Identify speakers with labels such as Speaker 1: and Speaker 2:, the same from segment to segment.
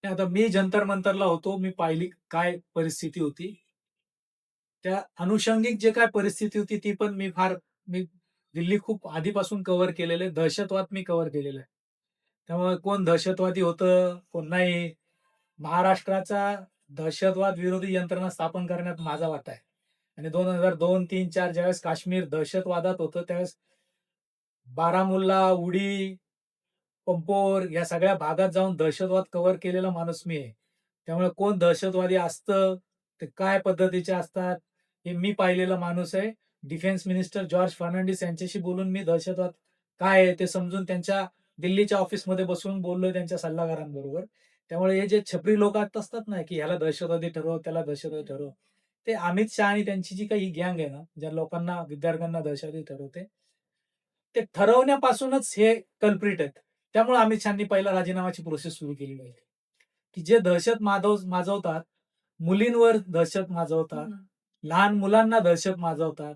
Speaker 1: आता मी जंतर मंतरला होतो. मी पाहिली काय परिस्थिती होती. त्या अनुषंगिक जे काय परिस्थिती होती ती पण मी दिल्ली खूप आधीपासून कव्हर केलेलं आहे. दहशतवाद मी कव्हर केलेला आहे. त्यामुळे कोण दहशतवादी होतं, कोण नाही. महाराष्ट्राचा दहशतवाद विरोधी यंत्रणा स्थापन करण्यात माझा वाटा आहे. आणि 2002, 3, 4 ज्यावेळेस काश्मीर दहशतवादात होतं, त्यावेळेस बारामुल्ला, उडी, पंपोर या सगळ्या भागात जाऊन दहशतवाद कव्हर केलेला माणूस मी आहे. त्यामुळे कोण दहशतवादी असतं, ते काय पद्धतीचे असतात, हे मी पाहिलेला माणूस आहे. डिफेन्स मिनिस्टर जॉर्ज फर्नांडिस यांच्याशी बोलून मी दहशतवाद काय आहे ते समजून त्यांच्या दिल्लीच्या ऑफिसमध्ये बसून बोललोय त्यांच्या सल्लागारांबरोबर. त्यामुळे हे जे छपरी लोक असतात ना, की ह्याला दहशतवादी ठरव, त्याला दहशतवादी ठरव. ते अमित शहा आणि त्यांची जी काही गँग आहे ना, ज्या लोकांना, विद्यार्थ्यांना दहशतवादी ठरवते, ते ठरवण्यापासूनच हे कल्प्रिट आहेत. त्यामुळे अमित शहानी पहिला राजीनामाची प्रोसेस सुरू केलेली आहे. की जे दहशत माजवतात, मुलींवर दहशत माजवतात, लहान मुलांना दहशत माजवतात,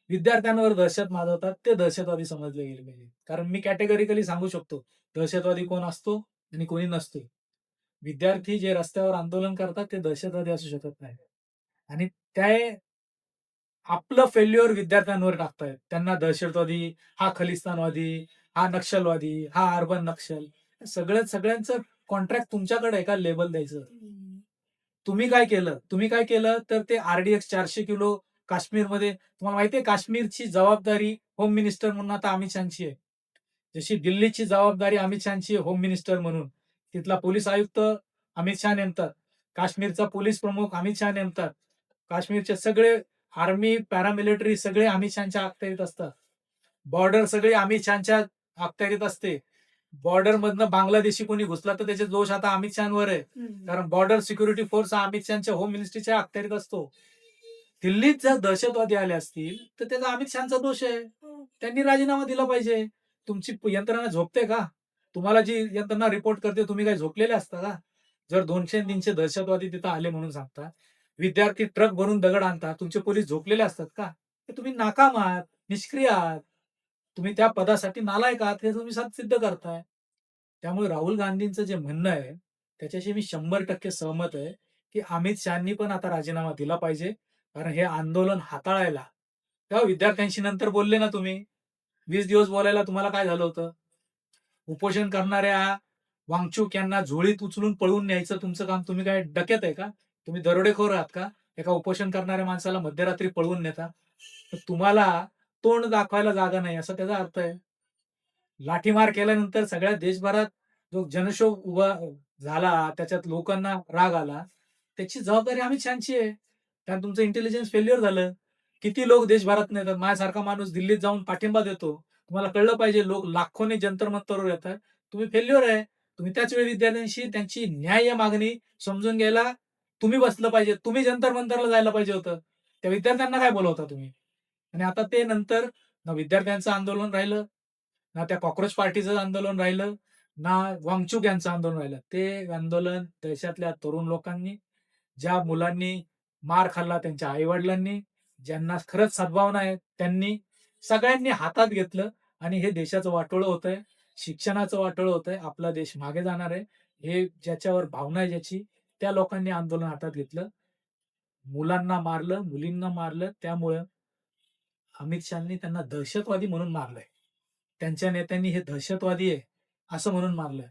Speaker 1: विद्यार्थ्यांवर दहशत माजवतात, ते दहशतवादी समजले गेले पाहिजे. कारण मी कॅटेगरिकली सांगू शकतो, दहशतवादी कोण असतो आणि कोणी नसतो. विद्यार्थी जे रस्त्यावर आंदोलन करतात, ते दहशतवादी असू शकत नाही. आणि ते आपलं फेल्युअर विद्यार्थ्यांवर टाकतायत. त्यांना दहशतवादी, हा खलिस्तानवादी, हा नक्षलवादी, हा अर्बन नक्षल. सगळ्यांचं कॉन्ट्रॅक्ट तुमच्याकडे आहे का लेबल द्यायचं? तुम्ही काय केलं तर ते आर-डी-एक्स 400 किलो काश्मीरमध्ये तुम्हाला माहिती आहे काश्मीरची जबाबदारी होम मिनिस्टर म्हणून आता अमित शहाची आहे. जशी दिल्लीची जबाबदारी अमित शहाची आहे होम मिनिस्टर म्हणून. तिथला पोलीस आयुक्त अमित शहा नेमतात. काश्मीरचा पोलीस प्रमुख अमित शहा नेमतात. काश्मीरचे सगळे आर्मी, पॅरामिलिटरी सगळे अमित शहाच्या अखत्यारीत असतात. बॉर्डर सगळी अमित शहाच्या अखत्यारीत असते. बॉर्डरमधनं बांगलादेशी कोणी घुसला तर त्याचे दोष आता अमित शहावर आहे. कारण बॉर्डर सिक्युरिटी फोर्स हा अमित शहाच्या होम मिनिस्ट्रीच्या अखत्यारीत असतो. दिल्लीत जर दहशतवादी आले असतील, तर त्याचा अमित शहाचा दोष आहे. त्यांनी राजीनामा दिला पाहिजे. तुमची यंत्रणा झोपते का? तुम्हाला जी यंत्रणा रिपोर्ट करते, तुम्ही काय झोपलेले असता का? जर 200-300 दहशतवादी तिथं आले म्हणून सांगता. विद्यार्थी ट्रक भरून दगड आणतात. तुमचे पोलीस झोपलेले असतात का? हे तुम्ही नाकाम आहात, निष्क्रिय आहात. तुम्ही त्या पदासाठी नालायक आहात हे तुम्ही सिद्ध करताय. त्यामुळे राहुल गांधींचं जे म्हणणं आहे, त्याच्याशी मी 100% सहमत आहे, की अमित शहानी पण आता राजीनामा दिला पाहिजे. कारण हे आंदोलन हाताळायला तेव्हा विद्यार्थ्यांशी नंतर बोलले ना तुम्ही. 20 दिवस बोलायला तुम्हाला काय झालं होतं? उपोषण करणाऱ्या वांगचूक यांना झोळीत उचलून पळवून न्यायचं तुमचं काम. तुम्ही काय डकैत आहे का? तुम्ही दरोडेखोर आहात का? एका उपोषण करणाऱ्या माणसाला मध्यरात्री पळवून नेता. तर तुम्हाला तोंड दाखवायला जागा नाही असा त्याचा अर्थ आहे. लाठीमार केल्यानंतर सगळ्या देशभरात जो जनक्षोभ उभा झाला, त्याच्यात लोकांना राग आला, त्याची जबाबदारी अमित शहाची आहे. कारण तुमचं इंटेलिजन्स फेल्युअर झालं. किती लोक देशभरातून येतात. माझ्यासारखा माणूस दिल्लीत जाऊन पाठिंबा देतो. तुम्हाला कळलं पाहिजे लोक लाखोने जंतर मंतरवर येतात. तुम्ही फेल्युअर आहे. तुम्ही त्याच वेळी विद्यार्थ्यांशी त्यांची न्याय्य मागणी समजून घ्यायला तुम्ही बसलं पाहिजे. तुम्ही जंतर मंतरला जायला पाहिजे होतं. त्या विद्यार्थ्यांना काय बोलवता तुम्ही? आणि आता ते नंतर ना विद्यार्थ्यांचं आंदोलन राहिलं, ना त्या कॉकरोच पार्टीचं आंदोलन राहिलं, ना वांगचूक यांचं आंदोलन राहिलं. ते आंदोलन देशातल्या तरुण लोकांनी, ज्या मुलांनी मार खाल्ला त्यांच्या आई-वडिलांनी, ज्यांना खरंच सद्भावना आहे त्यांनी, सगळ्यांनी हातात घेतलं आणि हे देशाचं वाटोळं होतंय, शिक्षणाचं वाटोळं होतंय, आपला देश मागे जाणार आहे. हे ज्याच्यावर भावना आहे ज्याची, त्या लोकांनी आंदोलन हातात घेतलं. मुलांना मारलं, मुलींना मारलं. त्यामुळं अमित शहानी त्यांना दहशतवादी म्हणून मारलंय. त्यांच्या नेत्यांनी हे दहशतवादी आहे, असं म्हणून मारलंय.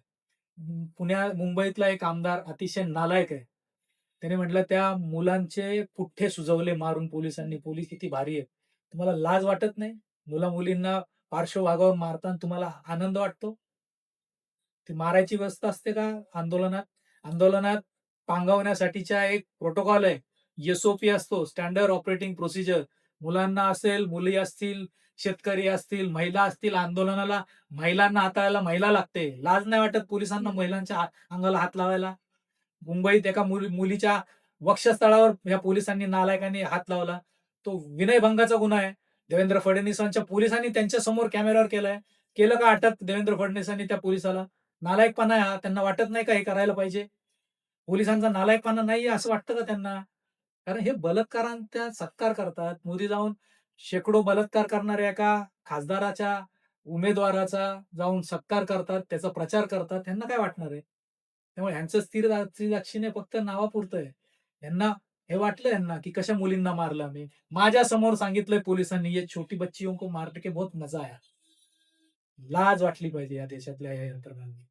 Speaker 1: मुंबईतला एक आमदार अतिशय नालायक आहे. त्याने म्हटलं, "त्या मुलांचे पुठ्ठे सुजवले मारून पोलिसांनी. पोलीस किती भारी आहेत. तुम्हाला लाज वाटत नाही? मुला-मुलींना पार्श्वभागावर मारताना तुम्हाला आनंद वाटतो?" ती मारायची व्यवस्था असते का आंदोलनात? आंदोलनात पांगवण्यासाठीचा एक प्रोटोकॉल आहे. एस-ओ-पी असतो, स्टँडर्ड ऑपरेटिंग प्रोसिजर. मुलांना असेल, मुली असतील, शेतकरी असतील, महिला असतील, आंदोलनाला महिलांना हाताळायला महिला लागते. लाज नाही वाटत पोलिसांना महिलांच्या अंगाला हात लावायला? मुंबईत एका मुलीच्या वक्षस्थळावर या पोलिसांनी नालायकांनी हात लावला. तो विनयभंगाचा गुन्हा आहे. देवेंद्र फडणवीसांच्या पोलिसांनी त्यांच्यासमोर कॅमेऱ्यावर केलाय. केलं का अटक देवेंद्र फडणवीसांनी त्या पोलिसाला? नालायकपणा आहे हा. त्यांना वाटत नाही का हे करायला पाहिजे? पोलिसांचा नालायकपणा नाहीये असं वाटतं का त्यांना? कारण हे बलात्कारांचा सत्कार करतात. मोदी जाऊन शेकडो बलात्कार करणाऱ्या एका खासदाराच्या, उमेदवाराचा जाऊन सत्कार करतात, त्याचा प्रचार करतात. त्यांना काय वाटणार आहे? त्यामुळे ह्यांचं स्त्री-दाक्षिण्य फक्त नावापुरतं आहे. यांना हे वाटलं यांना, की कशा मुलींना मारलं आम्ही. माझ्यासमोर सांगितलंय पोलिसांनी, "ये छोटी बच्चियों को मार के बहुत मजा आया." लाज वाटली पाहिजे या देशातल्या या यंत्रणांनी.